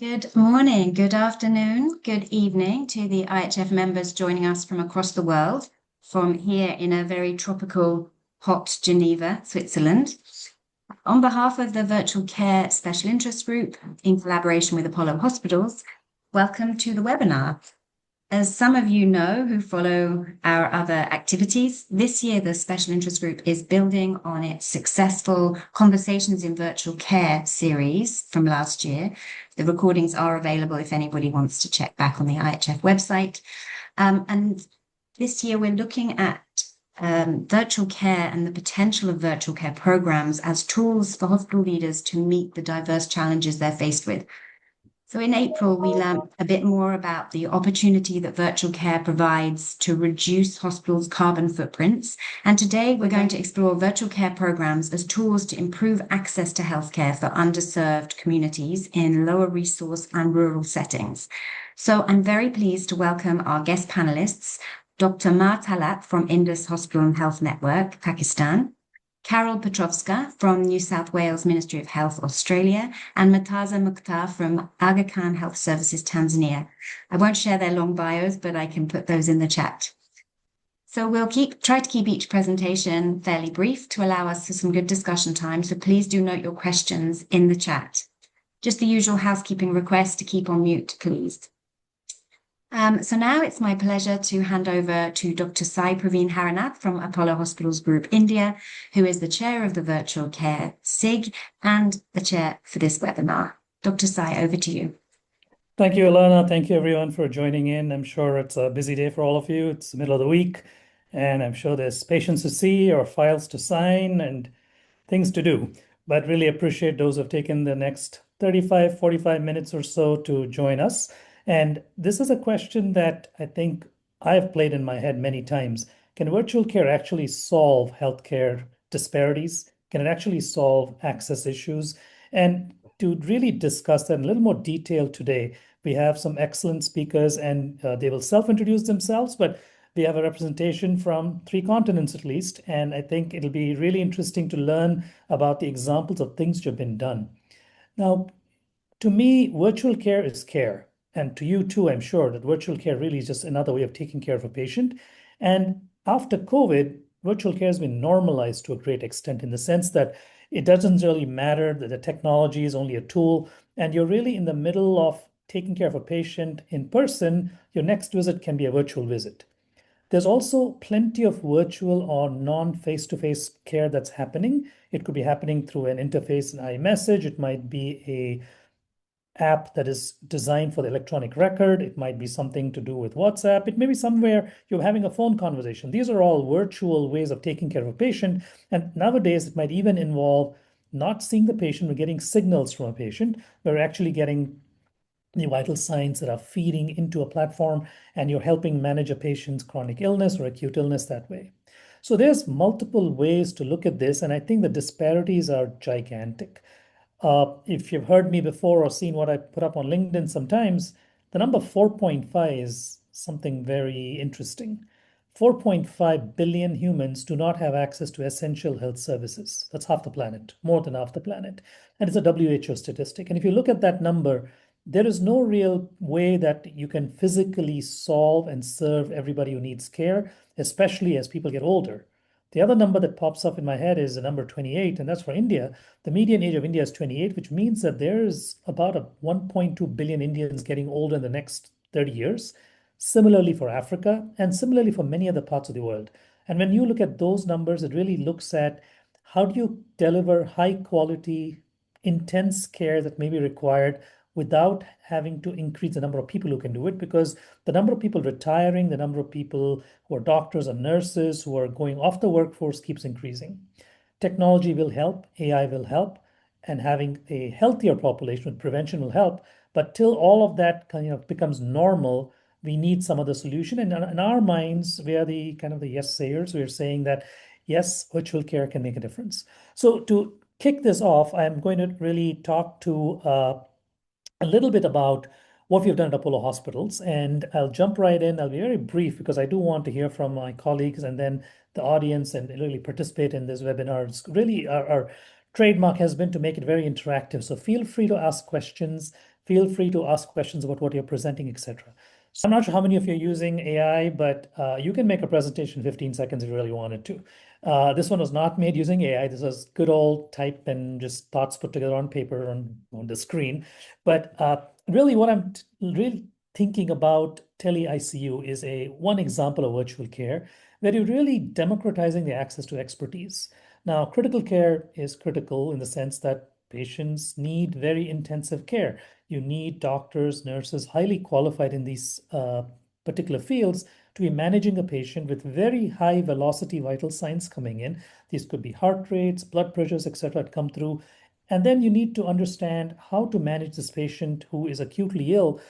Good morning, good afternoon, good evening to the IHF members joining us from across the world, from here in a very tropical, hot Geneva, Switzerland. On behalf of the Virtual Care Special Interest Group, in collaboration with Apollo Hospitals, welcome to the webinar. As some of you know who follow our other activities, this year the Special Interest Group is building on its successful Conversations in Virtual Care series from last year. The recordings are available if anybody wants to check back on the IHF website. And this year we're looking at virtual care and the potential of virtual care programs as tools for hospital leaders to meet the diverse challenges they're faced with. So in April, we learned a bit more about the opportunity that virtual care provides to reduce hospitals' carbon footprints. And today we're going to explore virtual care programs as tools to improve access to healthcare for underserved communities in lower resource and rural settings. So I'm very pleased to welcome our guest panelists, Dr. Ma Talat from Indus Hospital and Health Network, Pakistan, Carol Petrovska from New South Wales Ministry of Health, Australia, and Mataza Mukhtar from Aga Khan Health Services, Tanzania. I won't share their long bios, but I can put those in the chat. So we'll try to keep each presentation fairly brief to allow us for some good discussion time. So please do note your questions in the chat. Just the usual housekeeping request to keep on mute, please. So now it's my pleasure to hand over to Dr. Sai Praveen Haranath from Apollo Hospitals Group India, who is the chair of the Virtual Care SIG and the chair for this webinar. Dr. Sai, over to you. Thank you, Alana. Thank you, everyone, for joining in. I'm sure it's a busy day for all of you. It's the middle of the week, and I'm sure there's patients to see or files to sign and things to do. But really appreciate those who have taken the next 35, 45 minutes or so to join us. And this is a question that I think I've played in my head many times. Can virtual care actually solve healthcare disparities? Can it actually solve access issues? And to really discuss that in a little more detail today, we have some excellent speakers, and they will self-introduce themselves, but we have a representation from 3 continents at least, and I think it'll be really interesting to learn about the examples of things that have been done. Now, to me, virtual care is care. And to you too, I'm sure that virtual care really is just another way of taking care of a patient. And after COVID, virtual care has been normalized to a great extent in the sense that it doesn't really matter that the technology is only a tool, and you're really in the middle of taking care of a patient in person. Your next visit can be a virtual visit. There's also plenty of virtual or non-face-to-face care that's happening. It could be happening through an interface in iMessage. It might be a app that is designed for the electronic record. It might be something to do with WhatsApp. It may be somewhere you're having a phone conversation. These are all virtual ways of taking care of a patient. And nowadays, it might even involve not seeing the patient, but getting signals from a patient. We're actually getting the vital signs that are feeding into a platform, and you're helping manage a patient's chronic illness or acute illness that way. So there's multiple ways to look at this, and I think the disparities are gigantic. If you've heard me before or seen what I put up on LinkedIn sometimes, the number 4.5 is something very interesting. 4.5 billion humans do not have access to essential health services. That's half the planet, more than half the planet. And it's a WHO statistic. And if you look at that number, there is no real way that you can physically solve and serve everybody who needs care, especially as people get older. The other number that pops up in my head is the number 28, and that's for India. The median age of India is 28, which means that there's about 1.2 billion Indians getting older in the next 30 years. Similarly for Africa, and similarly for many other parts of the world. And when you look at those numbers, it really looks at how do you deliver high quality, intense care that may be required without having to increase the number of people who can do it, because the number of people retiring, the number of people who are doctors and nurses who are going off the workforce keeps increasing. Technology will help, AI will help, and having a healthier population with prevention will help. But till all of that kind of becomes normal, we need some other solution. And in our minds, we are the kind of the yes sayers. We're saying that, yes, virtual care can make a difference. So to kick this off, I'm going to really talk to a little bit about what we've done at Apollo Hospitals, and I'll jump right in. I'll be very brief because I do want to hear from my colleagues and then the audience and really participate in this webinar. It's really our trademark has been to make it very interactive. So feel free to ask questions. Feel free to ask questions about what you're presenting, etc. So I'm not sure how many of you are using AI, but you can make a presentation in 15 seconds if you really wanted to. This one was not made using AI. This was good old type and just thoughts put together on paper on the screen. But really what I'm really thinking about tele-ICU is one example of virtual care where you're really democratizing the access to expertise. Now, critical care is critical in the sense that patients need very intensive care. You need doctors, nurses, highly qualified in these particular fields to be managing a patient with very high velocity vital signs coming in. These could be heart rates, blood pressures, etc. that come through. And then you need to understand how to manage this patient who is acutely ill.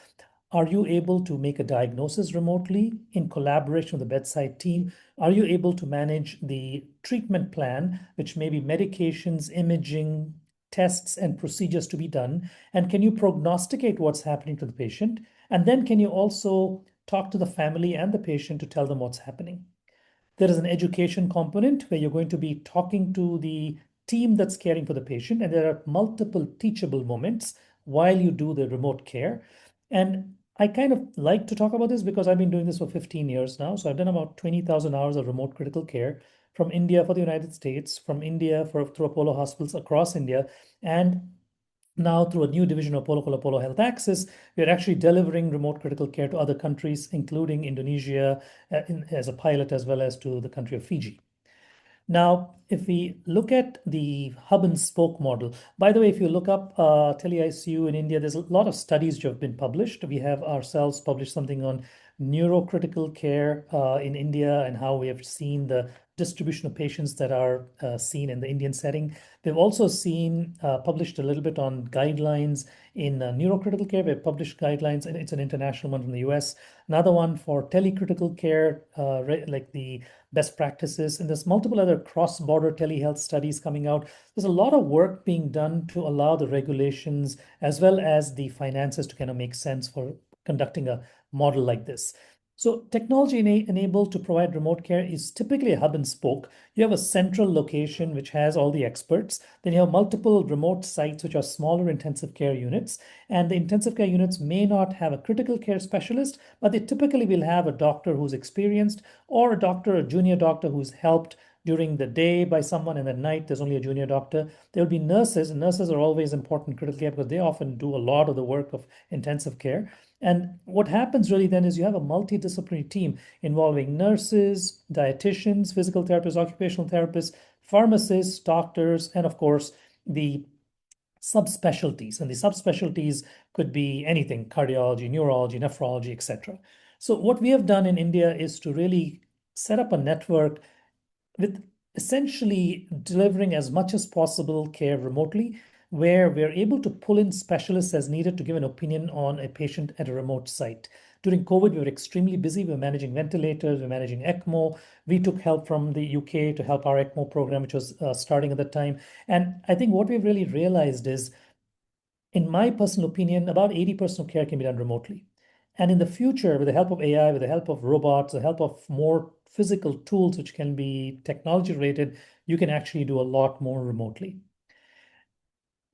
Are you able to make a diagnosis remotely in collaboration with the bedside team? Are you able to manage the treatment plan, which may be medications, imaging, tests, and procedures to be done? And can you prognosticate what's happening to the patient? And then can you also talk to the family and the patient to tell them what's happening? There is an education component where you're going to be talking to the team that's caring for the patient, and there are multiple teachable moments while you do the remote care. And I kind of like to talk about this because I've been doing this for 15 years now. So I've done about 20,000 hours of remote critical care from India for the United States, from India through Apollo hospitals across India, and now through a new division of Apollo Health Access, we're actually delivering remote critical care to other countries, including Indonesia, as a pilot, as well as to the country of Fiji. Now, if we look at the hub and spoke model, by the way, if you look up tele-ICU in India, there's a lot of studies which have been published. We have ourselves published something on neurocritical care in India and how we have seen the distribution of patients that are seen in the Indian setting. We've also seen published a little bit on guidelines in neurocritical care. We've published guidelines, and it's an international one from the US. Another one for telecritical care, like the best practices. And there's multiple other cross-border telehealth studies coming out. There's a lot of work being done to allow the regulations as well as the finances to kind of make sense for conducting a model like this. So technology enabled to provide remote care is typically a hub and spoke. You have a central location which has all the experts. Then you have multiple remote sites which are smaller intensive care units. And the intensive care units may not have a critical care specialist, but they typically will have a doctor who's experienced or a junior doctor who's helped during the day by someone, and at night there's only a junior doctor. There will be nurses, and nurses are always important in critical care because they often do a lot of the work of intensive care. And what happens really then is you have a multidisciplinary team involving nurses, dietitians, physical therapists, occupational therapists, pharmacists, doctors, and of course, the subspecialties. And the subspecialties could be anything: cardiology, neurology, nephrology, etc. So what we have done in India is to really set up a network with essentially delivering as much as possible care remotely, where we're able to pull in specialists as needed to give an opinion on a patient at a remote site. During COVID, we were extremely busy. We were managing ventilators, we were managing ECMO. We took help from the UK to help our ECMO program, which was starting at the time. And I think what we've really realized is, in my personal opinion, about 80% of care can be done remotely. And in the future, with the help of AI, with the help of robots, the help of more physical tools, which can be technology related, you can actually do a lot more remotely.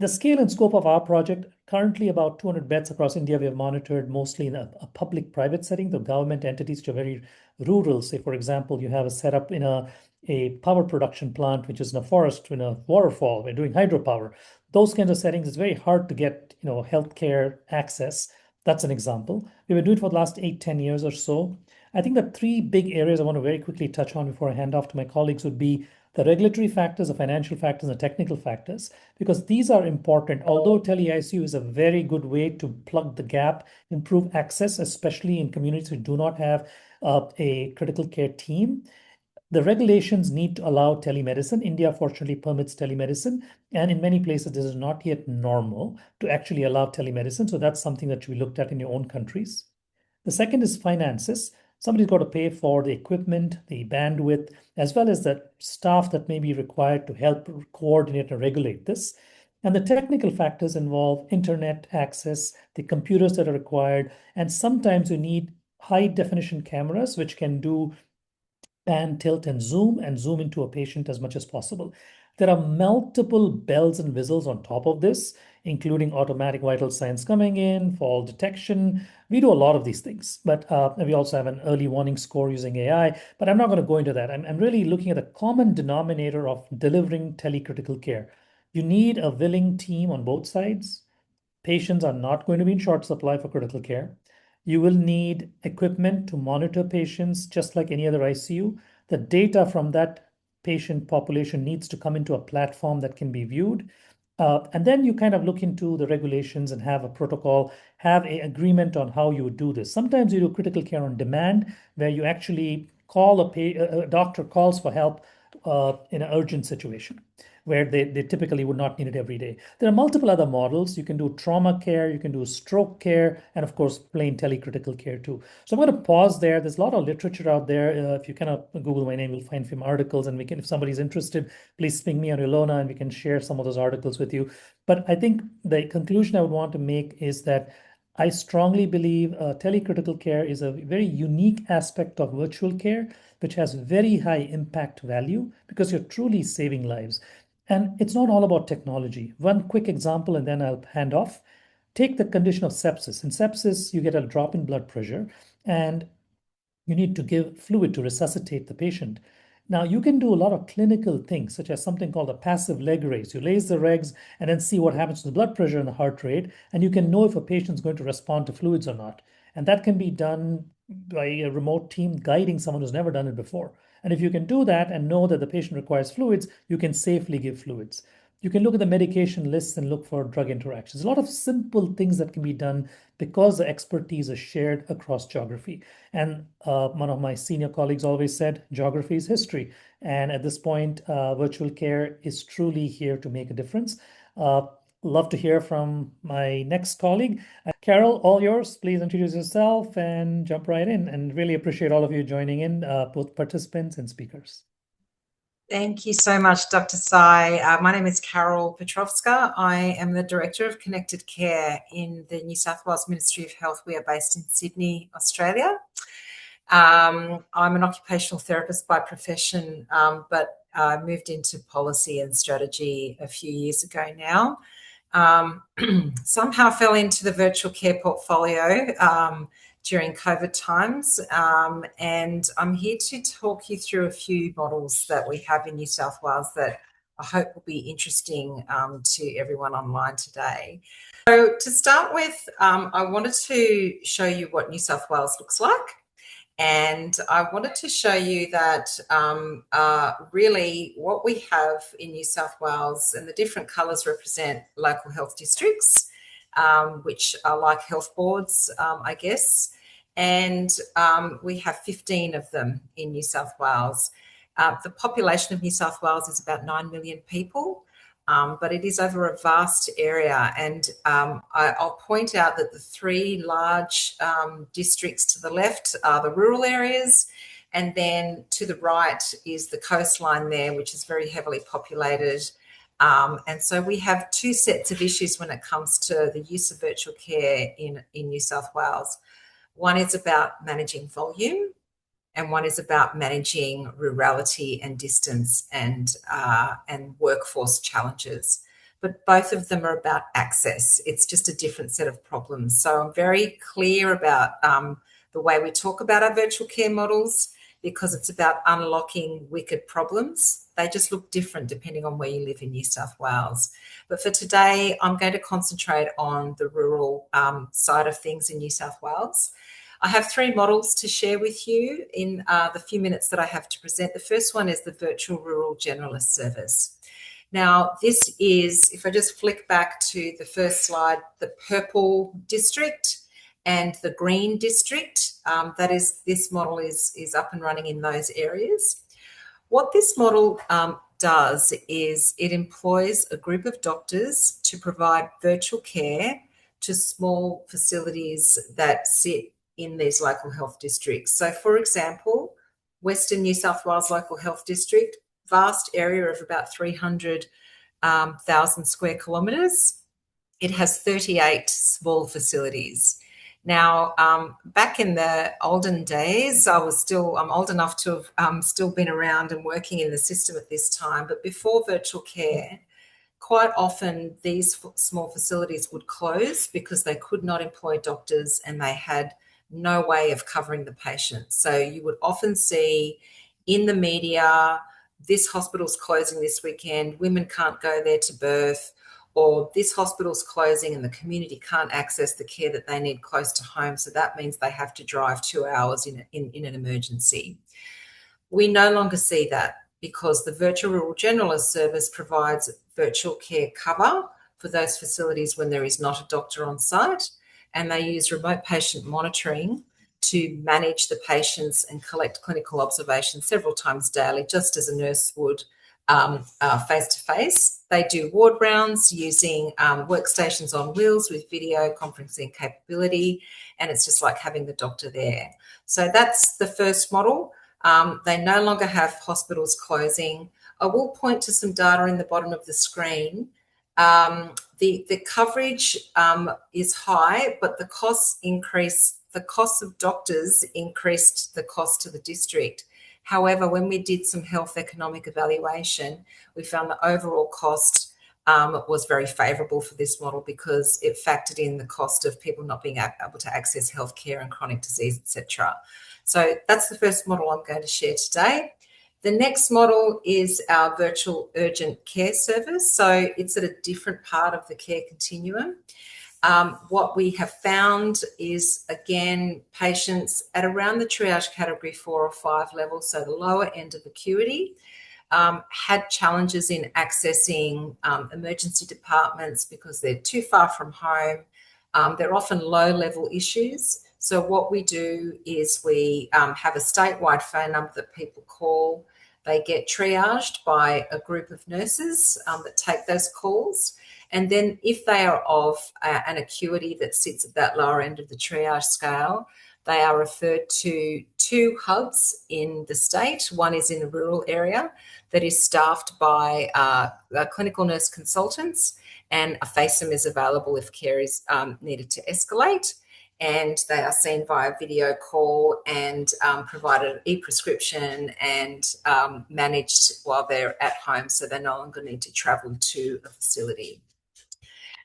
The scale and scope of our project, currently about 200 beds across India, we have monitored mostly in a public-private setting. The government entities which are very rural, say, for example, you have a setup in a power production plant, which is in a forest, in a waterfall, we're doing hydropower. Those kinds of settings, it's very hard to get healthcare access. That's an example. We've been doing it for the last 8-10 years or so. I think the three big areas I want to very quickly touch on before I hand off to my colleagues would be the regulatory factors, the financial factors, and the technical factors, because these are important. Although tele-ICU is a very good way to plug the gap, improve access, especially in communities who do not have a critical care team, the regulations need to allow telemedicine. India fortunately permits telemedicine, and in many places this is not yet normal to actually allow telemedicine. So that's something that should be looked at in your own countries. The second is finances. Somebody's got to pay for the equipment, the bandwidth, as well as the staff that may be required to help coordinate and regulate this. And the technical factors involve internet access, the computers that are required, and sometimes you need high definition cameras which can do pan, tilt, and zoom into a patient as much as possible. There are multiple bells and whistles on top of this, including automatic vital signs coming in, fall detection. We do a lot of these things, but we also have an early warning score using AI. But I'm not going to go into that. I'm really looking at the common denominator of delivering telecritical care. You need a willing team on both sides. Patients are not going to be in short supply for critical care. You will need equipment to monitor patients just like any other ICU. The data from that patient population needs to come into a platform that can be viewed. And then you kind of look into the regulations and have a protocol, have an agreement on how you would do this. Sometimes you do critical care on demand, where you actually call a doctor calls for help in an urgent situation where they typically would not need it every day. There are multiple other models. You can do trauma care, you can do stroke care, and of course, plain telecritical care too. So I'm going to pause there. There's a lot of literature out there. If you kind of Google my name, you'll find some articles, and we can, if somebody's interested, please ping me on Ilona, and we can share some of those articles with you. But I think the conclusion I would want to make is that I strongly believe telecritical care is a very unique aspect of virtual care, which has very high impact value because you're truly saving lives. And it's not all about technology. One quick example, and then I'll hand off. Take the condition of sepsis. In sepsis, you get a drop in blood pressure, and you need to give fluid to resuscitate the patient. Now, you can do a lot of clinical things, such as something called a passive leg raise. You raise the legs and then see what happens to the blood pressure and the heart rate, and you can know if a patient's going to respond to fluids or not. And that can be done by a remote team guiding someone who's never done it before. And if you can do that and know that the patient requires fluids, you can safely give fluids. You can look at the medication lists and look for drug interactions. A lot of simple things that can be done because the expertise is shared across geography. And one of my senior colleagues always said, geography is history. And at this point, virtual care is truly here to make a difference. Love to hear from my next colleague. Carol, all yours. Please introduce yourself and jump right in. And really appreciate all of you joining in, both participants and speakers. Thank you so much, Dr. Sai. My name is Carol Petrovska. I am the Director of Connected Care in the New South Wales Ministry of Health. We are based in Sydney, Australia. I'm an occupational therapist by profession, but I moved into policy and strategy a few years ago now. Somehow fell into the virtual care portfolio during COVID times, and I'm here to talk you through a few models that we have in New South Wales that I hope will be interesting to everyone online today. So to start with, I wanted to show you what New South Wales looks like. And I wanted to show you that really what we have in New South Wales, and the different colours represent local health districts, which are like health boards, I guess. And we have 15 of them in New South Wales. The population of New South Wales is about 9 million people. But it is over a vast area. And I'll point out that the three large districts to the left are the rural areas, and then to the right is the coastline there, which is very heavily populated. And so we have two sets of issues when it comes to the use of virtual care in New South Wales. One is about managing volume, and one is about managing rurality and distance and workforce challenges. But both of them are about access. It's just a different set of problems. So I'm very clear about the way we talk about our virtual care models, because it's about unlocking wicked problems. They just look different depending on where you live in New South Wales. But for today, I'm going to concentrate on the rural side of things in New South Wales. I have three models to share with you in the few minutes that I have to present. The first one is the Virtual Rural Generalist Service. Now, this is, if I just flick back to the first slide, the purple district and the green district, this model is up and running in those areas. What this model does is it employs a group of doctors to provide virtual care to small facilities that sit in these local health districts. So, for example, Western New South Wales Local Health District, vast area of about 300,000 square kilometres. It has 38 small facilities. Now, back in the olden days, I'm old enough to have still been around and working in the system at this time, but before virtual care, quite often these small facilities would close because they could not employ doctors and they had no way of covering the patient. So you would often see in the media, this hospital's closing this weekend, women can't go there to birth, or this hospital's closing and the community can't access the care that they need close to home. So that means they have to drive 2 hours in an emergency. We no longer see that because the Virtual Rural Generalist Service provides virtual care cover for those facilities when there is not a doctor on site, and they use remote patient monitoring to manage the patients and collect clinical observations several times daily, just as a nurse would face-to-face. They do ward rounds using workstations on wheels with video conferencing capability, and it's just like having the doctor there. So that's the first model. They no longer have hospitals closing. I will point to some data in the bottom of the screen. The coverage is high, but the costs increase. The cost of doctors increased the cost to the district. However, when we did some health economic evaluation, we found the overall cost was very favourable for this model because it factored in the cost of people not being able to access healthcare and chronic disease, etc. So that's the first model I'm going to share today. The next model is our virtual urgent care service. So it's at a different part of the care continuum. What we have found is, again, patients at around the triage category 4 or 5 level, so the lower end of acuity, had challenges in accessing emergency departments because they're too far from home. They're often low-level issues. So what we do is we have a statewide phone number that people call. They get triaged by a group of nurses that take those calls. And then if they are of an acuity that sits at that lower end of the triage scale, they are referred to 2 hubs in the state. One is in a rural area that is staffed by clinical nurse consultants, and a FACEM is available if care is needed to escalate. And they are seen via video call and provided e-prescription and managed while they're at home, so they no longer need to travel to a facility.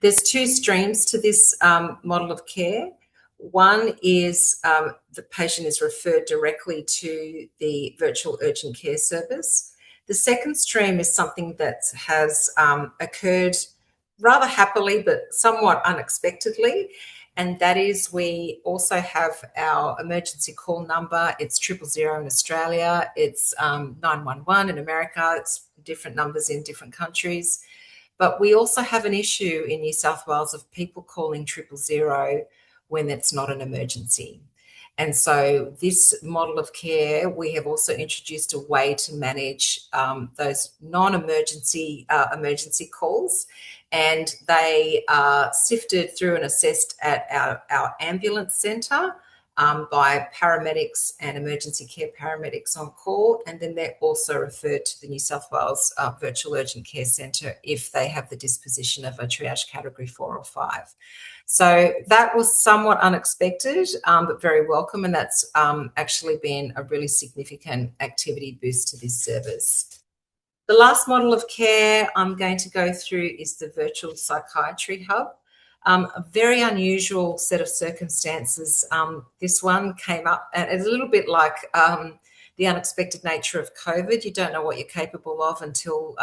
There's 2 streams to this model of care. One is the patient is referred directly to the virtual urgent care service. The second stream is something that has occurred rather happily but somewhat unexpectedly, and that is we also have our emergency call number. It's 000 in Australia. It's 911 in America. It's different numbers in different countries. But we also have an issue in New South Wales of people calling 000 when it's not an emergency. And so this model of care, we have also introduced a way to manage those non-emergency emergency calls, and they are sifted through and assessed at our ambulance centre by paramedics and emergency care paramedics on call, and then they're also referred to the New South Wales Virtual Urgent Care Centre if they have the disposition of a triage category 4 or 5. So that was somewhat unexpected, but very welcome, and that's actually been a really significant activity boost to this service. The last model of care I'm going to go through is the Virtual Psychiatry Hub. A very unusual set of circumstances. This one came up, and it's a little bit like the unexpected nature of COVID. You don't know what you're capable of until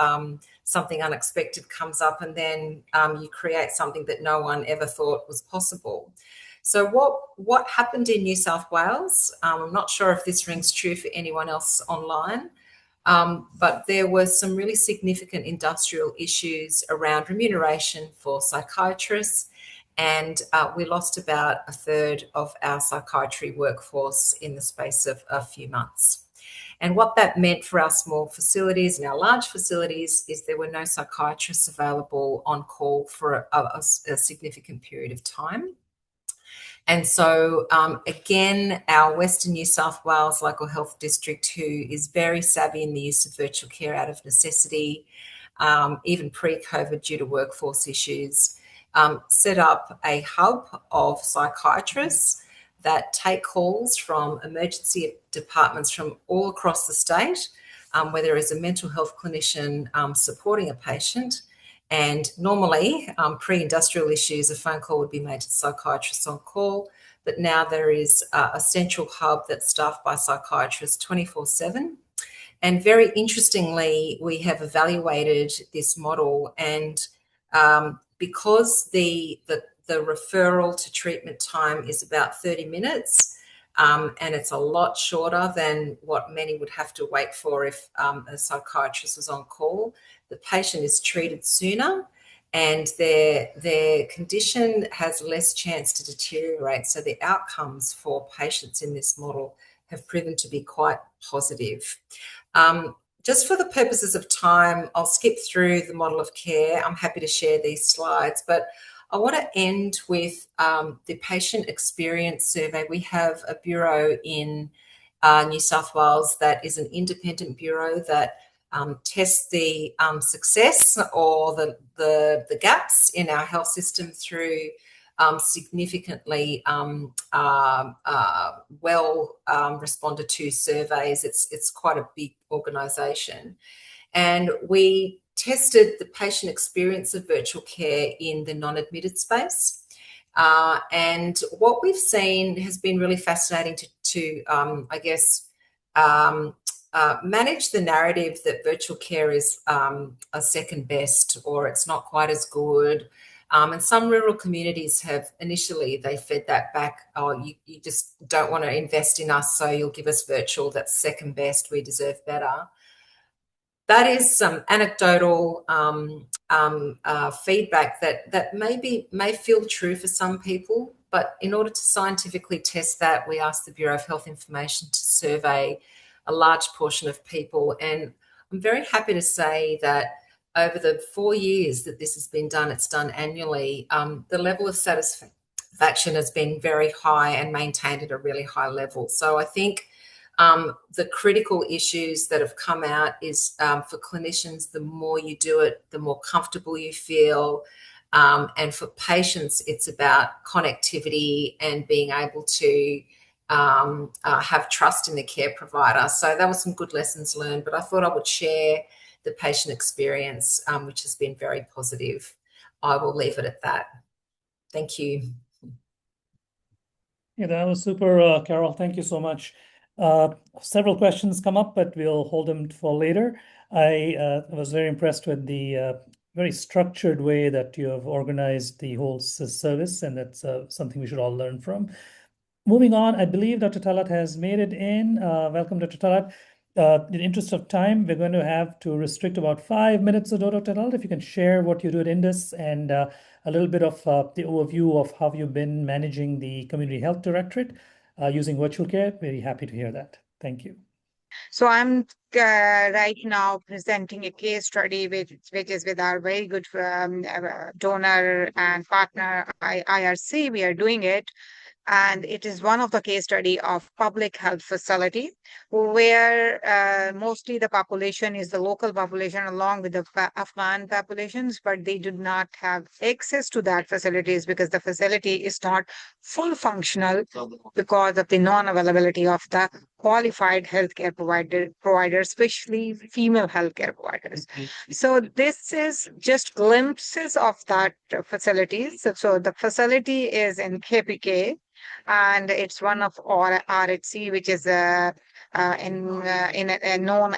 something unexpected comes up, and then you create something that no one ever thought was possible. So what happened in New South Wales, I'm not sure if this rings true for anyone else online, but there were some really significant industrial issues around remuneration for psychiatrists, and we lost about a third of our psychiatry workforce in the space of a few months. And what that meant for our small facilities and our large facilities is there were no psychiatrists available on call for a significant period of time. And so, again, our Western New South Wales Local Health District, who is very savvy in the use of virtual care out of necessity, even pre-COVID due to workforce issues, set up a hub of psychiatrists that take calls from emergency departments from all across the state, where there is a mental health clinician supporting a patient. And normally, pre-industrial issues, a phone call would be made to psychiatrists on call, but now there is a central hub that's staffed by psychiatrists 24/7. And very interestingly, we have evaluated this model, and because the referral to treatment time is about 30 minutes, and it's a lot shorter than what many would have to wait for if a psychiatrist was on call. The patient is treated sooner, and their condition has less chance to deteriorate. So the outcomes for patients in this model have proven to be quite positive. Just for the purposes of time, I'll skip through the model of care. I'm happy to share these slides, but I want to end with the patient experience survey. We have a bureau in New South Wales that is an independent bureau that tests the success or the gaps in our health system through significantly well responded to surveys. It's quite a big organisation. And we tested the patient experience of virtual care in the non-admitted space. And what we've seen has been really fascinating to I guess, manage the narrative that virtual care is a second best, or it's not quite as good. And some rural communities have initially, they fed that back. Oh, you just don't want to invest in us, so you'll give us virtual. That's second best. We deserve better. That is some anecdotal feedback that may feel true for some people, but in order to scientifically test that, we asked the Bureau of Health Information to survey a large portion of people. And I'm very happy to say that over the 4 years that this has been done, it's done annually, the level of satisfaction has been very high and maintained at a really high level. So I think the critical issues that have come out is for clinicians, the more you do it, the more comfortable you feel. And for patients, it's about connectivity and being able to have trust in the care provider. So that was some good lessons learned, but I thought I would share the patient experience, which has been very positive. I will leave it at that. Thank you. Yeah, that was super, Carol. Thank you so much. Several questions come up, but we'll hold them for later. I was very impressed with the very structured way that you have organized the whole service, and that's something we should all learn from. Moving on, I believe Dr. Talat has made it in. Welcome, Dr. Talat. In the interest of time, we're going to have to restrict about 5 minutes or Dr. Talat. If you can share what you do at Indus and a little bit of the overview of how you've been managing the Community Health Directorate using virtual care, very happy to hear that. Thank you. So I'm right now presenting a case study which is with our very good donor and partner, IRC. We are doing it. And it is one of the case study of public health facility where mostly the population is the local population along with the Afghan populations, but they do not have access to that facilities because the facility is not full functional because of the non-availability of the qualified healthcare providers, especially female healthcare providers. So this is just glimpses of that facilities. So the facility is in KPK. And it's one of RHC, which is known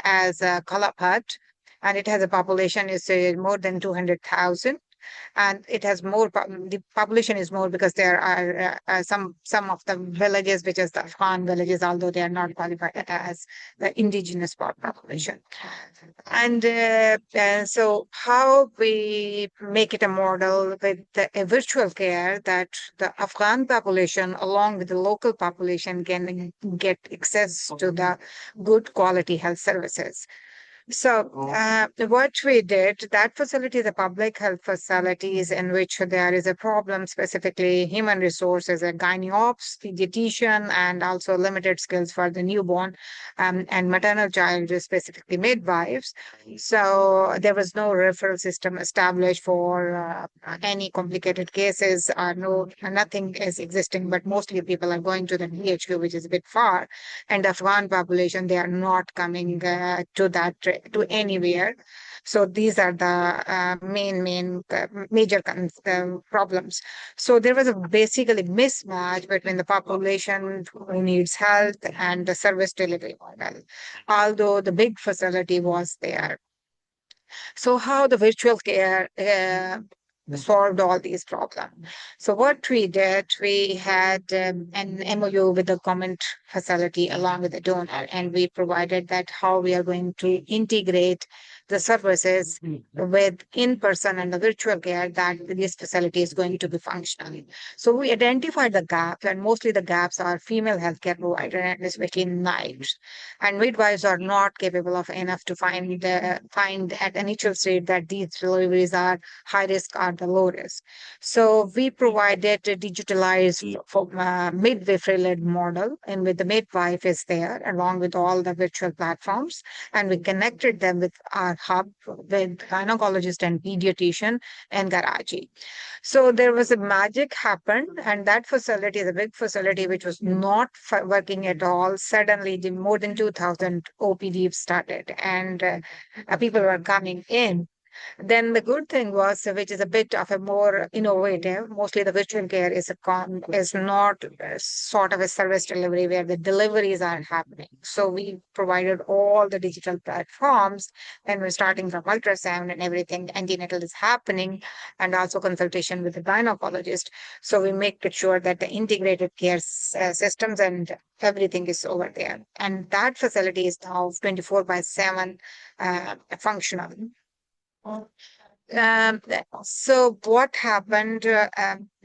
as Kalapat, and it has a population is more than 200,000. And it has more, the population is more because there are some of the villages, which is the Afghan villages, although they are not qualified as the indigenous population. And so how we make it a model with a virtual care that the Afghan population along with the local population can get access to the good quality health services. So what we did, that facility, the public health facilities in which there is a problem, specifically human resources, a gynae-obs, pediatrician, and also limited skills for the newborn and maternal child, specifically midwives. So there was no referral system established for any complicated cases or nothing is existing, but mostly people are going to the DHQ, which is a bit far, and the Afghan population, they are not coming to anywhere. So these are the major problems. So there was a basically mismatch between the population who needs health and the service delivery model, although the big facility was there. So how the virtual care solved all these problems. So what we did, we had an MOU with the government facility along with the donor, and we provided that how we are going to integrate the services with in-person and the virtual care that this facility is going to be functional. So we identified the gaps, and mostly the gaps are female healthcare provider, and especially nights. And midwives are not capable of enough to find at initial stage that these deliveries are high risk or the low risk. So we provided a digitalized midwifery-led model, and with the midwife is there along with all the virtual platforms, and we connected them with our hub with gynecologist and pediatrician and Karachi. So there was a magic happened, and that facility, the big facility, which was not working at all, suddenly more than 2,000 OPD started, and people were coming in. Then the good thing was, which is a bit of a more innovative, mostly the virtual care is not sort of a service delivery where the deliveries are happening. So we provided all the digital platforms, and we're starting from ultrasound and everything, antenatal is happening, and also consultation with the gynecologist. So we make it sure that the integrated care systems and everything is over there. And that facility is now 24/7 functional. So what happened?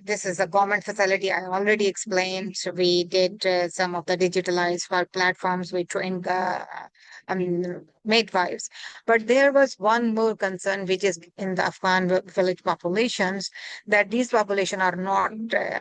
This is a government facility. I already explained. So we did some of the digitalized platforms. We trained midwives. But there was one more concern, which is in the Afghan village populations, that these population are not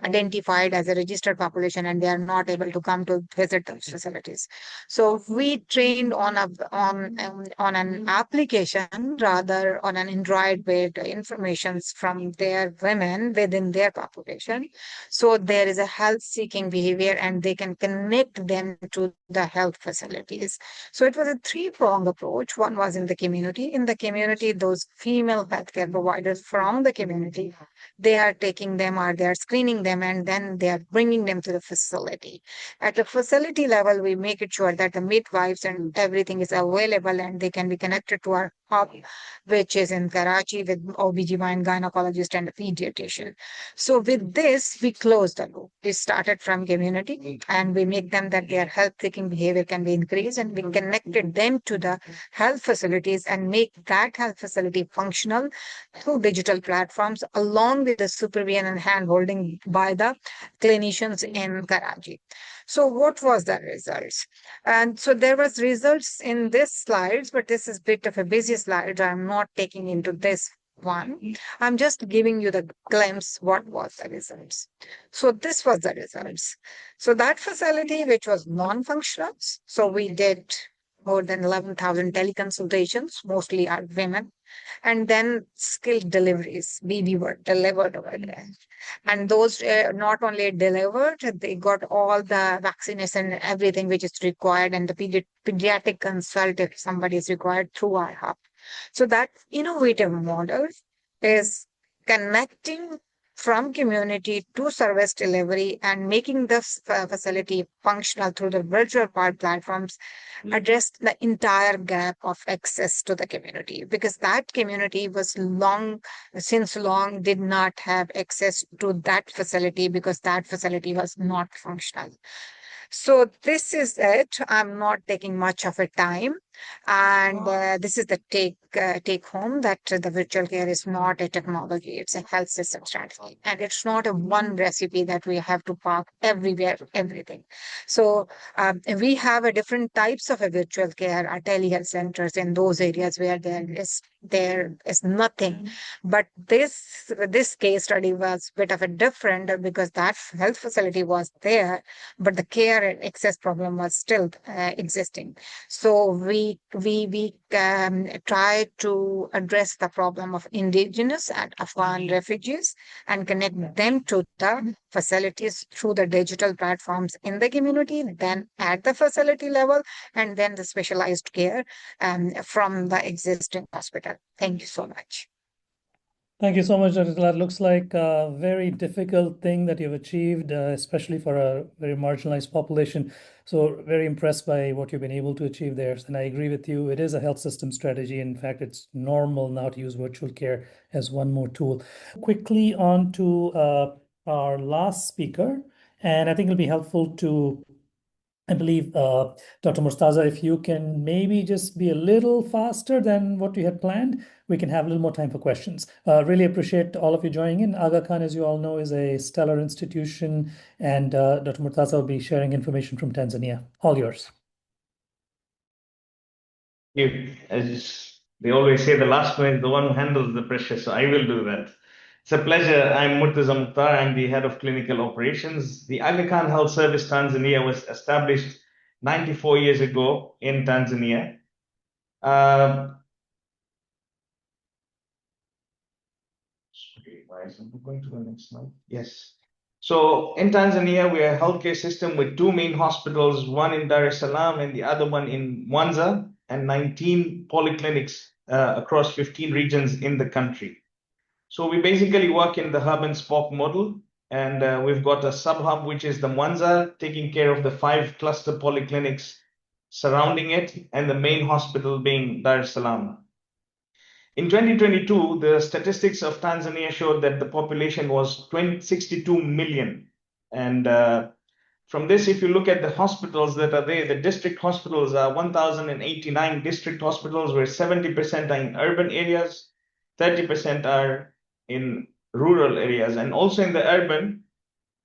identified as a registered population, and they are not able to come to visit those facilities. So we trained on an application, rather on an Android-based information from their women within their population. So there is a health-seeking behavior, and they can connect them to the health facilities. So it was a three-pronged approach. One was in the community. In the community, those female healthcare providers from the community, they are taking them or they are screening them, and then they are bringing them to the facility. At the facility level, we make it sure that the midwives and everything is available, and they can be connected to our hub, which is in Karachi with OBGYN, gynecologist, and a pediatrician. So with this, we close the loop. We started from community, and we make them that their health-seeking behavior can be increased, and we connected them to the health facilities and make that health facility functional through digital platforms, along with the supervision and hand-holding by the clinicians in Karachi. So what was the results? And so there was results in this slides, but this is a bit of a busy slide. I'm not taking into this one. I'm just giving you the glimpse what was the results. So this was the results. So that facility, which was non-functional, so we did more than 11,000 teleconsultations, mostly are women, and then skilled deliveries, BB were delivered over there. And those not only delivered, they got all the vaccination and everything which is required, and the pediatric consult if somebody is required through our hub. So that innovative model is connecting from community to service delivery and making the facility functional through the virtual platforms, address the entire gap of access to the community, because that community was since long did not have access to that facility because that facility was not functional. So this is it. I'm not taking much of a time. And this is the take home, that the virtual care is not a technology, it's a health system strategy. And it's not a one recipe that we have to park everywhere, everything. So we have a different types of a virtual care, our telehealth centers in those areas where there is nothing. But this case study was a bit of a different, because that health facility was there, but the care and access problem was still existing. So we we try to address the problem of indigenous and Afghan refugees and connect them to the facilities through the digital platforms in the community, then at the facility level, and then the specialized care from the existing hospital. Thank you so much. Thank you so much, Dr. Talat. Looks like a very difficult thing that you've achieved, especially for a very marginalized population. So very impressed by what you've been able to achieve there. And I agree with you. It is a health system strategy. In fact, it's normal now to use virtual care as one more tool. Quickly on to our last speaker. And I think it'll be helpful to, I believe, Dr. Murtaza, if you can maybe just be a little faster than what we had planned, we can have a little more time for questions. Really appreciate all of you joining in. Aga Khan, as you all know, is a stellar institution, and Dr. Murtaza will be sharing information from Tanzania. All yours. As they always say, the last one is the one who handles the pressure, so I will do that. It's a pleasure. I'm Murtaza Mukhtar. I'm the head of clinical operations. The Aga Khan Health Service Tanzania was established 94 years ago in Tanzania. Going to the next slide. Yes. So in Tanzania, we are a healthcare system with two main hospitals, one in Dar es Salaam and the other one in Mwanza, and 19 polyclinics across 15 regions in the country. So we basically work in the hub and spoke model, and we've got a sub-hub, which is the Mwanza, taking care of the 5 cluster polyclinics surrounding it, and the main hospital being Dar es Salaam. In 2022, the statistics of Tanzania showed that the population was 62 million. And from this, if you look at the hospitals that are there, the district hospitals are 1,089 district hospitals, where 70% are in urban areas, 30% are in rural areas. And also in the urban,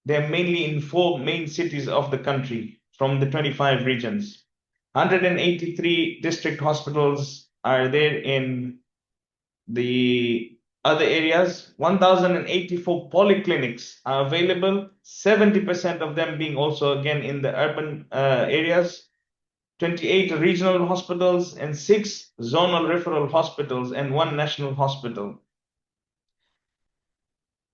they're mainly in 4 main cities of the country from the 25 regions. 183 district hospitals are there in the other areas. 1,084 polyclinics are available, 70% of them being also again in the urban areas, 28 regional hospitals and 6 zonal referral hospitals and 1 national hospital.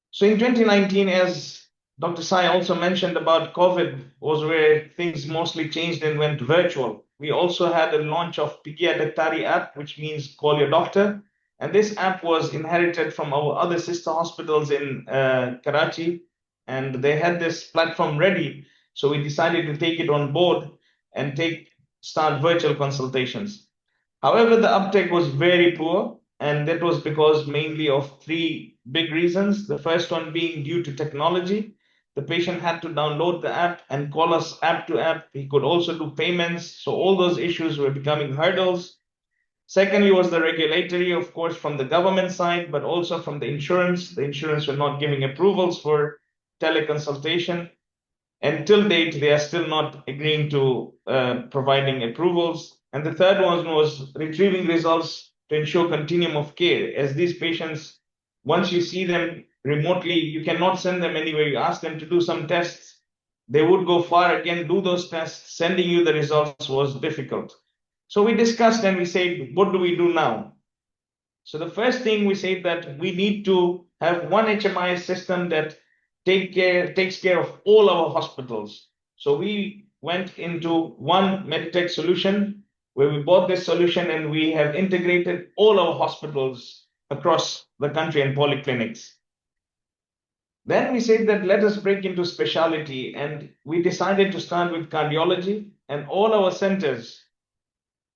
So in 2019, as Dr. Sai also mentioned about COVID, was where things mostly changed and went virtual. We also had a launch of Pigia Daktari app, which means call your doctor. And this app was inherited from our other sister hospitals in Karachi, and they had this platform ready. So we decided to take it on board and start virtual consultations. However, the uptake was very poor, and that was because mainly of 3 big reasons. The first one being due to technology. The patient had to download the app and call us app to app. He could also do payments. So all those issues were becoming hurdles. Secondly was the regulatory, of course, from the government side, but also from the insurance. The insurance were not giving approvals for teleconsultation. And till date, they are still not agreeing to providing approvals. And the third one was retrieving results to ensure continuum of care. As these patients, once you see them remotely, you cannot send them anywhere. You ask them to do some tests. They would go far again, do those tests. Sending you the results was difficult. So we discussed and we said, what do we do now? So the first thing we said that we need to have one HMI system that takes care of all our hospitals. So we went into one Meditech solution where we bought this solution and we have integrated all our hospitals across the country and polyclinics. Then we said that let us break into specialty, and we decided to start with cardiology, and all our centers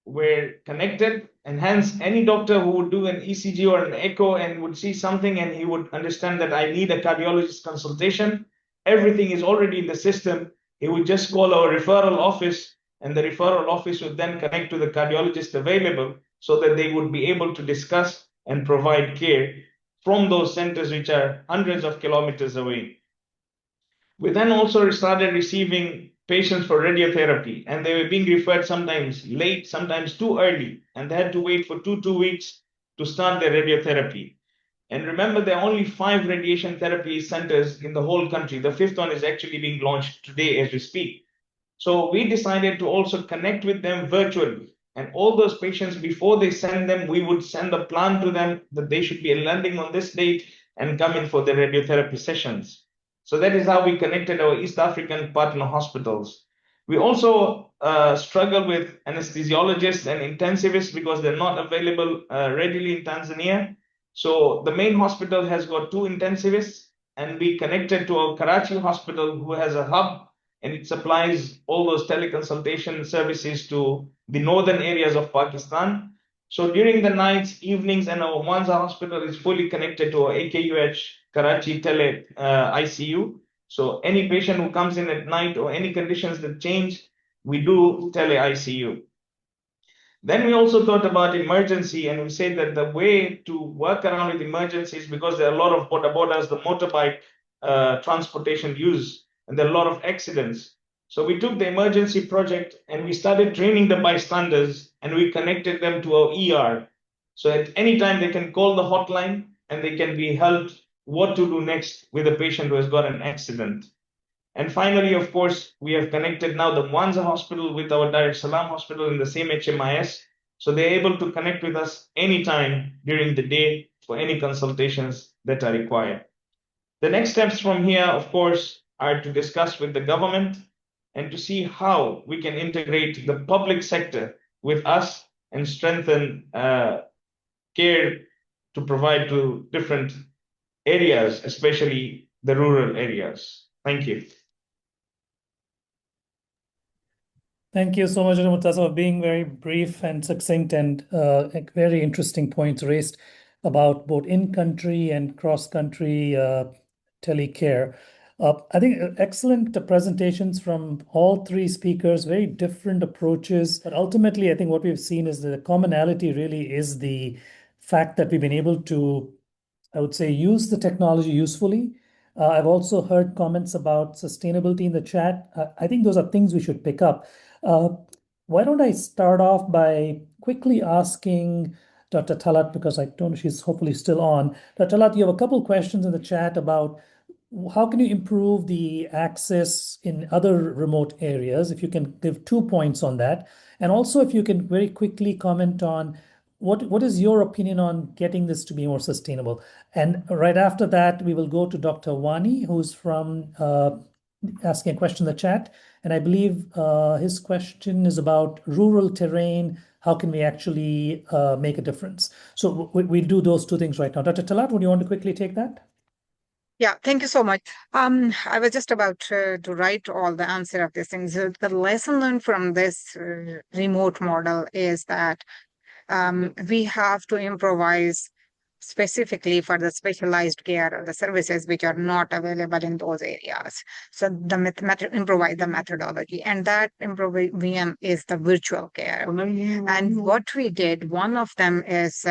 were connected, and hence any doctor who would do an ECG or an echo and would see something and he would understand that I need a cardiologist consultation, everything is already in the system. He would just call our referral office, and the referral office would then connect to the cardiologist available so that they would be able to discuss and provide care from those centers which are hundreds of kilometers away. We then also started receiving patients for radiotherapy, and they were being referred sometimes late, sometimes too early, and they had to wait for 2 weeks to start their radiotherapy. And remember, there are only 5 radiation therapy centers in the whole country. The 5th one is actually being launched today as we speak. So we decided to also connect with them virtually And all those patients, before they send them, we would send a plan to them that they should be landing on this date and come in for the radiotherapy sessions. So that is how we connected our East African partner hospitals. We also struggle with anesthesiologists and intensivists because they're not available readily in Tanzania. So the main hospital has got 2 intensivists, and we connected to our Karachi hospital, who has a hub, and it supplies all those teleconsultation services to the northern areas of Pakistan. So during the nights, evenings, and our Mwanza hospital is fully connected to our AKUH Karachi Tele ICU. So any patient who comes in at night or any conditions that change, we do tele ICU. Then we also thought about emergency, and we said that the way to work around with emergencies, because there are a lot of boda-bodas, the motorbike transportation use, and there are a lot of accidents. So we took the emergency project and we started training the bystanders, and we connected them to our ER. So at any time they can call the hotline and they can be helped what to do next with a patient who has got an accident. And finally, of course, we have connected now the Mwanza hospital with our Dar es Salaam hospital in the same HMIS. So they're able to connect with us anytime during the day for any consultations that are required. The next steps from here, of course, are to discuss with the government and to see how we can integrate the public sector with us and strengthen care to provide to different areas, especially the rural areas. Thank you. Thank you so much, Murtaza, for being very brief and succinct, and very interesting points raised about both in-country and cross-country telecare. I think excellent presentations from all 3 speakers, very different approaches. But ultimately, I think what we've seen is that the commonality really is the fact that we've been able to, I would say, use the technology usefully. I've also heard comments about sustainability in the chat. I think those are things we should pick up. Why don't I start off by quickly asking Dr. Talat, because I don't know, she's hopefully still on. Dr. Talat, you have a couple questions in the chat about how can you improve the access in other remote areas, if you can give 2 points on that. And also if you can very quickly comment on what is your opinion on getting this to be more sustainable. And right after that, we will go to Dr. Wani, who's from asking a question in the chat. And I believe his question is about rural terrain. How can we actually make a difference? So we'll do those 2 things right now. Dr. Talat, would you want to quickly take that? Yeah, thank you so much. I was just about to write all the answer of these things. The lesson learned from this remote model is that we have to improvise specifically for the specialized care or the services which are not available in those areas. So the improvise the methodology, and that improvisation is the virtual care. And what we did, one of them is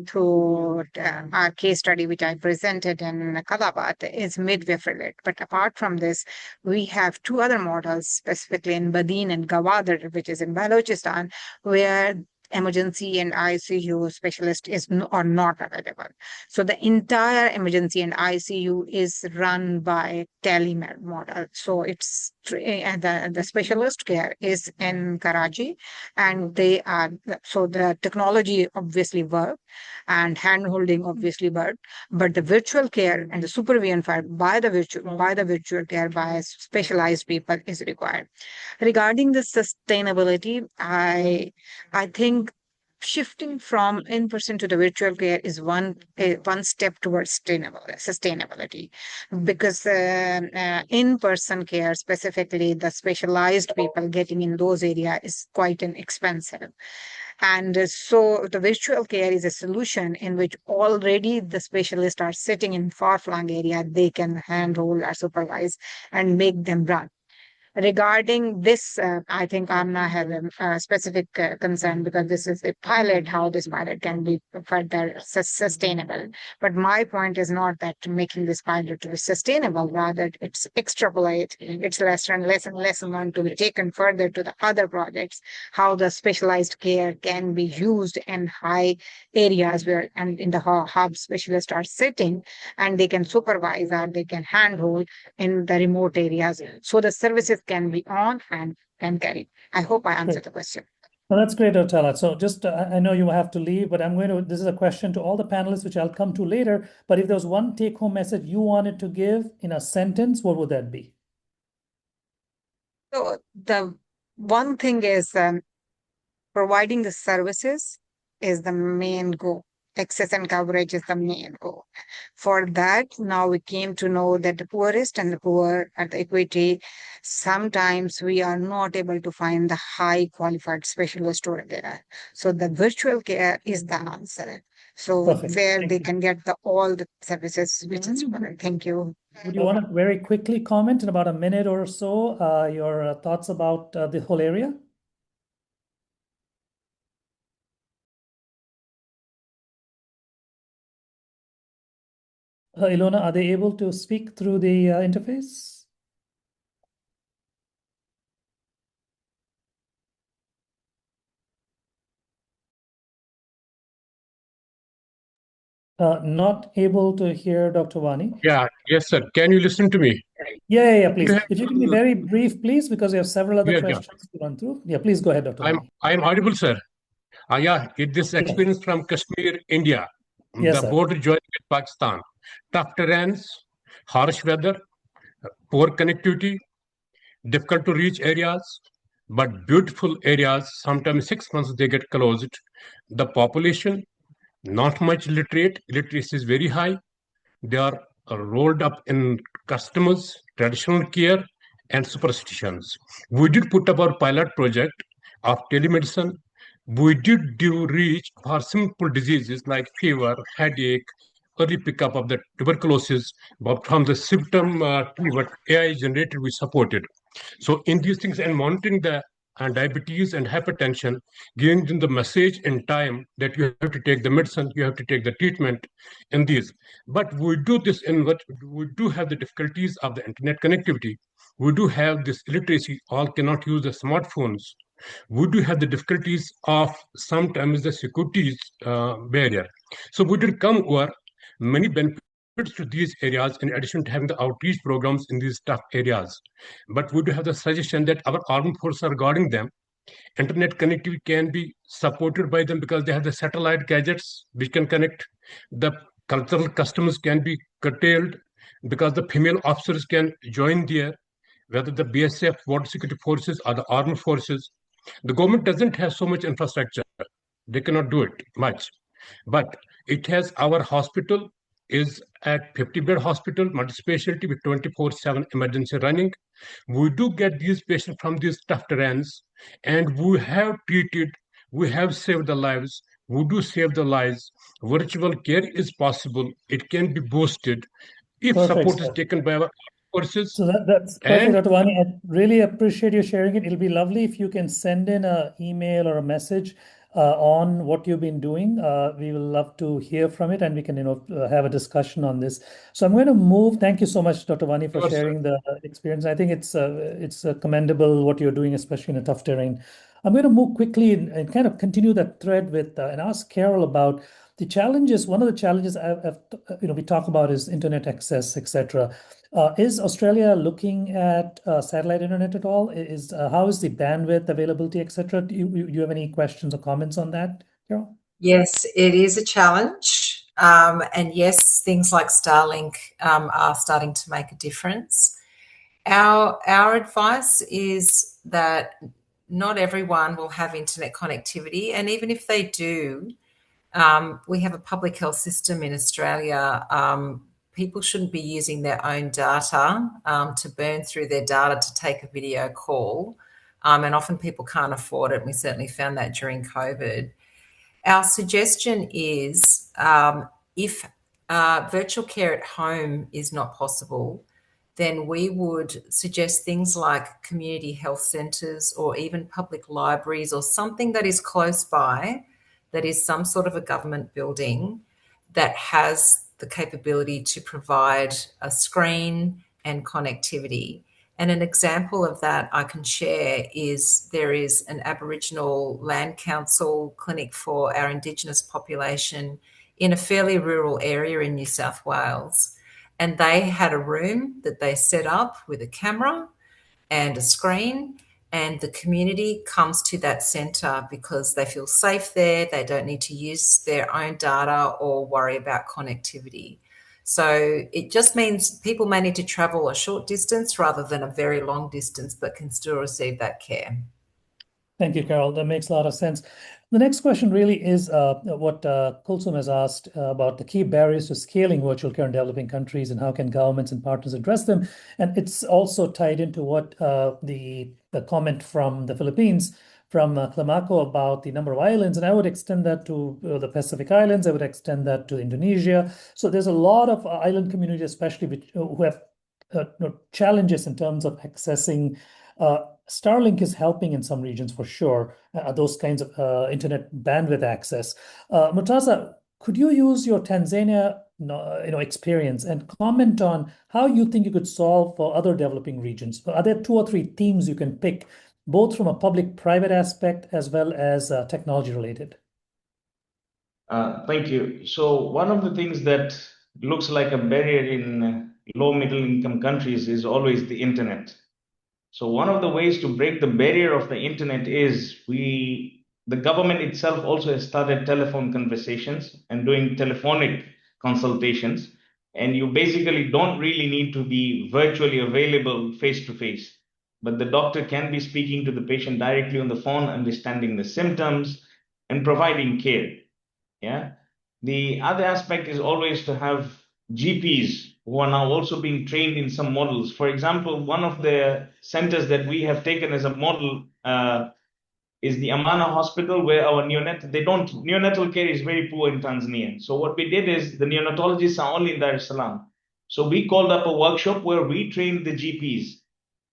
through our case study, which I presented in Kalabat, is midwifery. But apart from this, we have 2 other models, specifically in Badin and Gawadar, which is in Balochistan, where emergency and ICU specialist are not available. So the entire emergency and ICU is run by telemed model. So it's the specialist care is in Karachi, and they are, so the technology obviously worked and hand-holding obviously worked, but the virtual care and the supervision by the virtual care by specialized people is required. Regarding the sustainability, I think shifting from in-person to the virtual care is one step towards sustainability, because in-person care, specifically the specialized people getting in those areas, is quite expensive. And so the virtual care is a solution in which already the specialists are sitting in far-flung area, they can handhold or supervise and make them run. Regarding this, I think Amna has a specific concern, because this is a pilot, how this pilot can be further sustainable. But my point is not that making this pilot to be sustainable, rather it's extrapolate, it's lesson learned to be taken further to the other projects, how the specialized care can be used in high areas where, and in the hub specialists are sitting, and they can supervise or they can handhold in the remote areas. So the services can be on and can carry. I hope I answered the question. Well, that's great, Otala. So just, I know you have to leave, but this is a question to all the panelists, which I'll come to later. But if there was one take-home message you wanted to give in a sentence, what would that be? So the one thing is providing the services is the main goal. Access and coverage is the main goal. For that, now we came to know that the poorest and the poor at the equity, sometimes we are not able to find the high qualified specialist over there. So the virtual care is the answer. So Perfect. where Thank they you. can get all the services, which is thank you. Would you want to very quickly comment in about a minute or so, your thoughts about the whole area? Ilona, are they able to speak through the interface? Not able to hear Dr. Vani. Yeah, yes, sir. Can you listen to me? Yeah, please. You have If you can be very brief, please, because we have several other Yeah. questions to run through. Yeah, please go ahead, Dr. Vani. I'm audible, sir. Yeah, this experience from Kashmir, India, Yes, the sir. border joining with Pakistan. Tough terrains, harsh weather, poor connectivity, difficult to reach areas, but beautiful areas. Sometimes 6 months they get closed. The population, not much literate. Literacy is very high. They are rolled up in customs, traditional care, and superstitions. We did put up our pilot project of telemedicine. We did do reach for simple diseases like fever, headache, early pickup of the tuberculosis, but from the symptom what AI generated, we supported. So in these things and monitoring the diabetes and hypertension, giving them the message in time that you have to take the medicine, you have to take the treatment in these. But we do this in what we do have the difficulties of the internet connectivity. We do have this illiteracy, all cannot use the smartphones. We do have the difficulties of sometimes the security barrier. So we did come over many benefits to these areas in addition to having the outreach programs in these tough areas. But we do have the suggestion that our armed forces are guarding them. Internet connectivity can be supported by them because they have the satellite gadgets which can connect. The cultural customs can be curtailed because the female officers can join there, whether the BSF, border security forces, or the armed forces. The government doesn't have so much infrastructure. They cannot do it much. But it has our hospital is at 50-bed hospital, multi-specialty with 24/7 emergency running. We do get these patients from these tough terrains, and we have treated, we have saved the lives. We do save the lives. Virtual care is possible. It can be boosted if Perfect, support is sir. taken by our forces. So that's perfect, And Dr. Vani. I really appreciate you sharing it. It'll be lovely if you can send in an email or a message on what you've been doing. We will love to hear from it, and we can, have a discussion on this. So I'm going to move. Thank you so much, Dr. Vani, for Sure, sir. sharing the experience. I think it's commendable what you're doing, especially in a tough terrain. I'm going to move quickly and kind of continue that thread with and ask Carol about the challenges. One of the challenges we talk about is internet access, etc. Is Australia looking at satellite internet at all? How is the bandwidth availability, etc.? Do you have any questions or comments on that, Carol? Yes, it is a challenge. And yes, things like Starlink are starting to make a difference. Our advice is that not everyone will have internet connectivity. And even if they do, we have a public health system in Australia. People shouldn't be using their own data to burn through their data to take a video call. And often people can't afford it. We certainly found that during COVID. Our suggestion is if virtual care at home is not possible, then we would suggest things like community health centres or even public libraries or something that is close by, that is some sort of a government building that has the capability to provide a screen and connectivity. And an example of that I can share is there is an Aboriginal Land Council clinic for our Indigenous population in a fairly rural area in New South Wales. And they had a room that they set up with a camera and a screen, and the community comes to that centre because they feel safe there, they don't need to use their own data or worry about connectivity. So it just means people may need to travel a short distance rather than a very long distance, but can still receive that care. Thank you, Carol. That makes a lot of sense. The next question really is what Kulsum has asked about the key barriers to scaling virtual care in developing countries and how can governments and partners address them. And it's also tied into what the comment from the Philippines, from Clamaco, about the number of islands. And I would extend that to the Pacific Islands. I would extend that to Indonesia. So there's a lot of island communities, especially who have challenges in terms of accessing. Starlink is helping in some regions for sure, those kinds of internet bandwidth access. Murtaza, could you use your Tanzania experience and comment on how you think you could solve for other developing regions? Are there 2 or 3 themes you can pick, both from a public-private aspect as well as technology related? Thank you. So one of the things that looks like a barrier in low middle income countries is always the internet. So one of the ways to break the barrier of the internet is the government itself also has started telephone conversations and doing telephonic consultations. And you basically don't really need to be virtually available face to face, but the doctor can be speaking to the patient directly on the phone, understanding the symptoms and providing care. Yeah. The other aspect is always to have GPs who are now also being trained in some models. For example, one of the centers that we have taken as a model is the Amana Hospital, where our neonatal care is very poor in Tanzania. So what we did is the neonatologists are only in Dar es Salaam. So we called up a workshop where we trained the GPs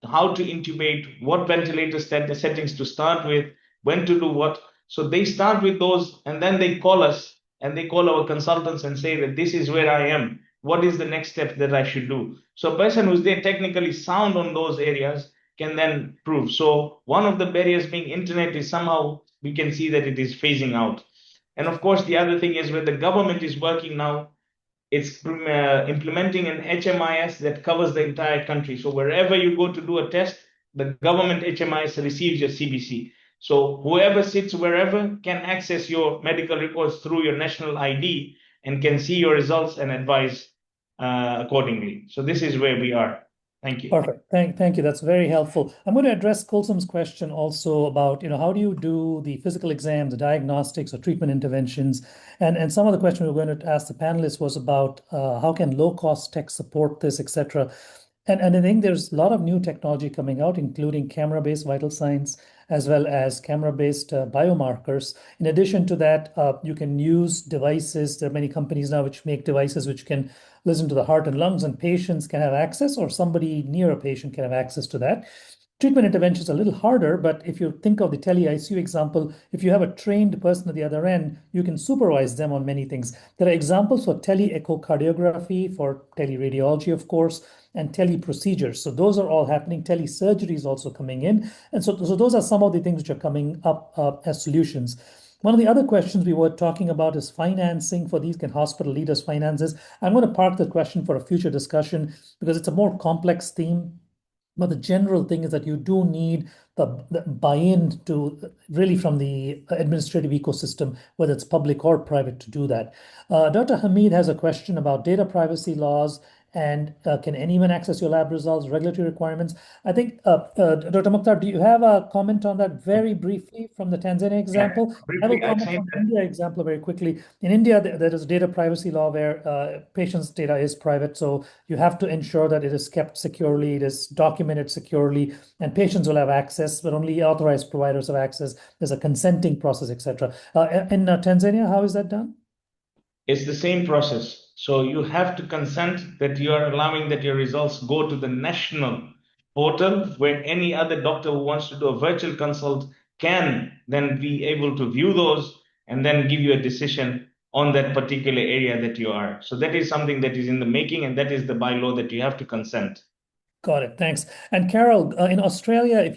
how to intubate, what ventilator settings to start with, when to do what. So they start with those, and then they call us and they call our consultants and say that this is where I am. What is the next step that I should do? So a person who's there technically sound on those areas can then prove. So one of the barriers being internet is somehow we can see that it is phasing out. And of course, the other thing is where the government is working now, it's implementing an HMIS that covers the entire country. So wherever you go to do a test, the government HMIS receives your CBC. So whoever sits wherever can access your medical records through your national ID and can see your results and advise accordingly. So this is where we are. Thank you. Perfect. Thank you. That's very helpful. I'm going to address Kulsum's question also about, how do you do the physical exams, the diagnostics or treatment interventions? And some of the questions we were going to ask the panelists was about how can low-cost tech support this, etc. And I think there's a lot of new technology coming out, including camera-based vital signs, as well as camera-based biomarkers. In addition to that, you can use devices. There are many companies now which make devices which can listen to the heart and lungs, and patients can have access, or somebody near a patient can have access to that. Treatment intervention is a little harder, but if you think of the tele-ICU example, if you have a trained person at the other end, you can supervise them on many things. There are examples for tele-echocardiography, for tele-radiology, of course, and tele-procedures. So those are all happening. Tele-surgery is also coming in. And so those are some of the things which are coming up as solutions. One of the other questions we were talking about is financing for these. Can hospital leaders finances? I'm going to park the question for a future discussion because it's a more complex theme. But the general thing is that you do need the buy-in to really from the administrative ecosystem, whether it's public or private, to do that. Dr. Hamid has a question about data privacy laws and can anyone access your lab results, regulatory requirements? I think, Dr. Mukhtar, do you have a comment on that very briefly from the Tanzania example? Yeah, briefly, I will comment on the India example very quickly. In India, there is a data privacy law where patients' data is private, so you have to ensure that it is kept securely, it is documented securely, and patients will have access, but only authorized providers have access. There's a consenting process, etc. In Tanzania, how is that done? It's the same process. So you have to consent that you are allowing that your results go to the national portal where any other doctor who wants to do a virtual consult can then be able to view those and then give you a decision on that particular area that you are. So that is something that is in the making, and that is the bylaw that you have to consent. Got it. Thanks. And Carol, in Australia,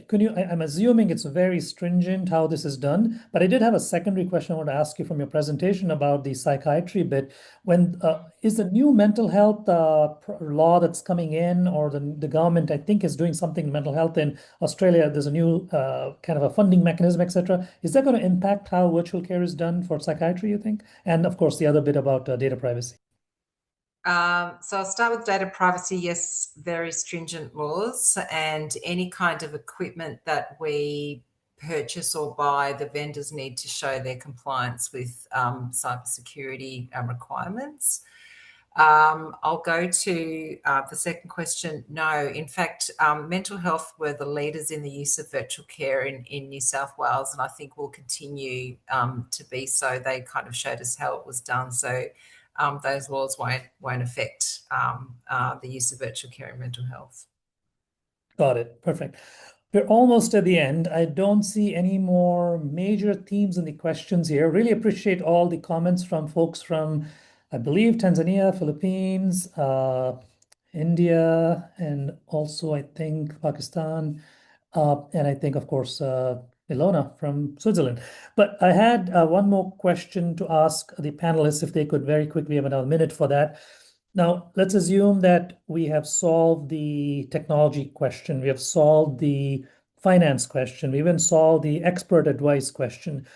I'm assuming it's very stringent how this is done, but I did have a secondary question I want to ask you from your presentation about the psychiatry bit. When is the new mental health law that's coming in, or the government, I think, is doing something in mental health in Australia? There's a new kind of a funding mechanism, etc. Is that going to impact how virtual care is done for psychiatry, you think? And of course, the other bit about data privacy. So I'll start with data privacy. Yes, very stringent laws, and any kind of equipment that we purchase or buy, the vendors need to show their compliance with cybersecurity requirements. I'll go to the second question. No, in fact, mental health were the leaders in the use of virtual care in New South Wales, and I think will continue to be so. They kind of showed us how it was done. So those laws won't affect the use of virtual care in mental health. Got it. Perfect. We're almost at the end. I don't see any more major themes in the questions here. Really appreciate all the comments from folks from, I believe, Tanzania, Philippines, India, and also I think Pakistan, and I think, of course, Ilona from Switzerland. But I had one more question to ask the panelists if they could very quickly have another minute for that. Now, let's assume that we have solved the technology question, we have solved the finance question, we even solved the expert advice question.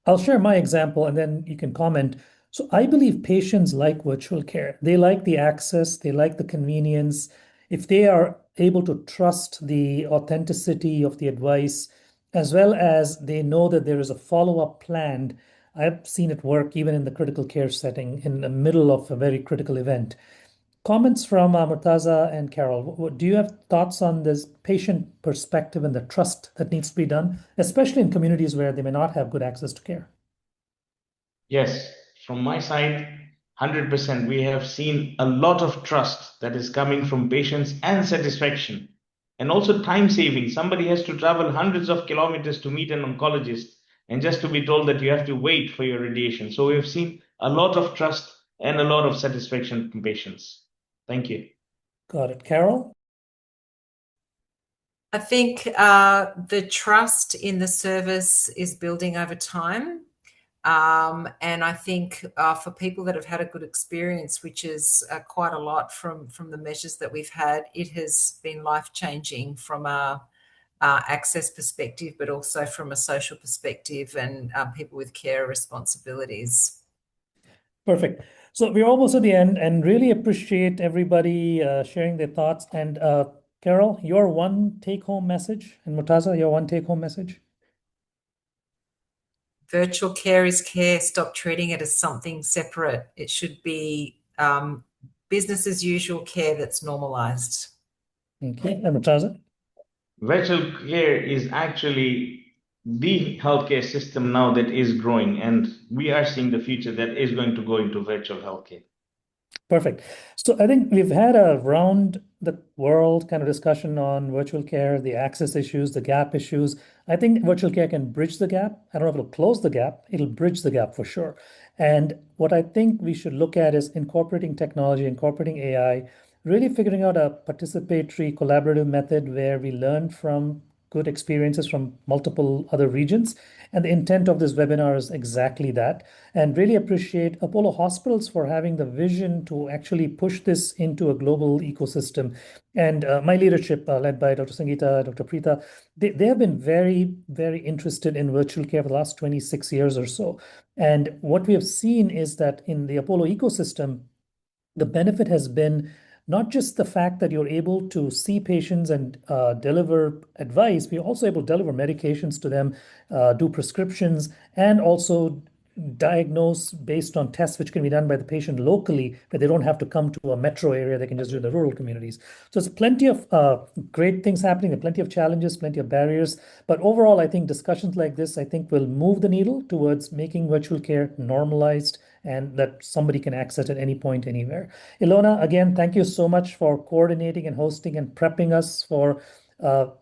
I'll share my example and then you can comment. So I believe patients like virtual care. They like the access, they like the convenience. If they are able to trust the authenticity of the advice, as well as they know that there is a follow-up plan, I've seen it work even in the critical care setting in the middle of a very critical event. Comments from Murtaza and Carol. Do you have thoughts on this patient perspective and the trust that needs to be done, especially in communities where they may not have good access to care? Yes, from my side, 100%. We have seen a lot of trust that is coming from patients and satisfaction, and also time saving. Somebody has to travel hundreds of kilometers to meet an oncologist, and just to be told that you have to wait for your radiation. So we have seen a lot of trust and a lot of satisfaction from patients. Thank you. Got it. Carol? I think the trust in the service is building over time. And I think for people that have had a good experience, which is quite a lot from the measures that we've had, it has been life-changing from a access perspective, but also from a social perspective and people with care responsibilities. Perfect. So we're almost at the end and really appreciate everybody sharing their thoughts. And Carol, your one take-home message, and Murtaza, your one take-home message? Virtual care is care. Stop treating it as something separate. It should be business as usual care that's normalized. Okay. And Murtaza? Virtual care is actually the healthcare system now that is growing, and we are seeing the future that is going to go into virtual healthcare. Perfect. So I think we've had a round the world kind of discussion on virtual care, the access issues, the gap issues. I think virtual care can bridge the gap. I don't know if it'll close the gap. It'll bridge the gap for sure. And what I think we should look at is incorporating technology, incorporating AI, really figuring out a participatory, collaborative method where we learn from good experiences from multiple other regions. And the intent of this webinar is exactly that. And really appreciate Apollo Hospitals for having the vision to actually push this into a global ecosystem. And my leadership, led by Dr. Sangeeta, Dr. Preeta, they have been very, very interested in virtual care for the last 26 years or so. And what we have seen is that in the Apollo ecosystem, the benefit has been not just the fact that you're able to see patients and deliver advice, we're also able to deliver medications to them, do prescriptions, and also diagnose based on tests which can be done by the patient locally, but they don't have to come to a metro area. They can just do it in the rural communities. So there's plenty of great things happening, and plenty of challenges, plenty of barriers. But overall, I think discussions like this, I think, will move the needle towards making virtual care normalized and that somebody can access at any point, anywhere. Ilona, again, thank you so much for coordinating and hosting and prepping us for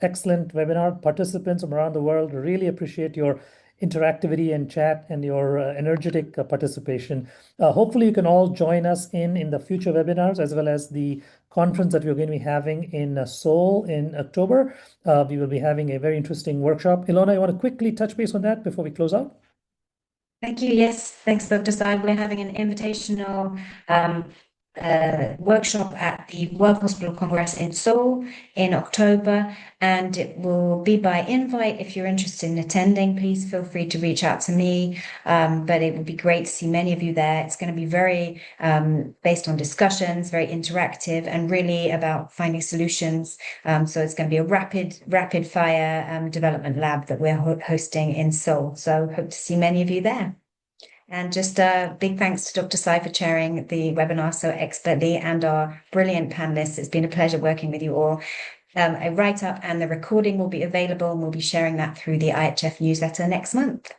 excellent webinar. Participants from around the world, really appreciate your interactivity and chat and your energetic participation. Hopefully you can all join us in the future webinars as well as the conference that we're going to be having in Seoul in October. We will be having a very interesting workshop. Ilona, you want to quickly touch base on that before we close out? Thank you. Yes, thanks, Dr. Sai. We're having an invitational workshop at the World Hospital Congress in Seoul in October, and it will be by invite. If you're interested in attending, please feel free to reach out to me. But it would be great to see many of you there. It's going to be very based on discussions, very interactive, and really about finding solutions. So it's going to be a rapid fire development lab that we're hosting in Seoul. So hope to see many of you there. And just a big thanks to Dr. Sai for chairing the webinar so expertly, and our brilliant panelists. It's been a pleasure working with you all. A write-up and the recording will be available, and we'll be sharing that through the IHF newsletter next month.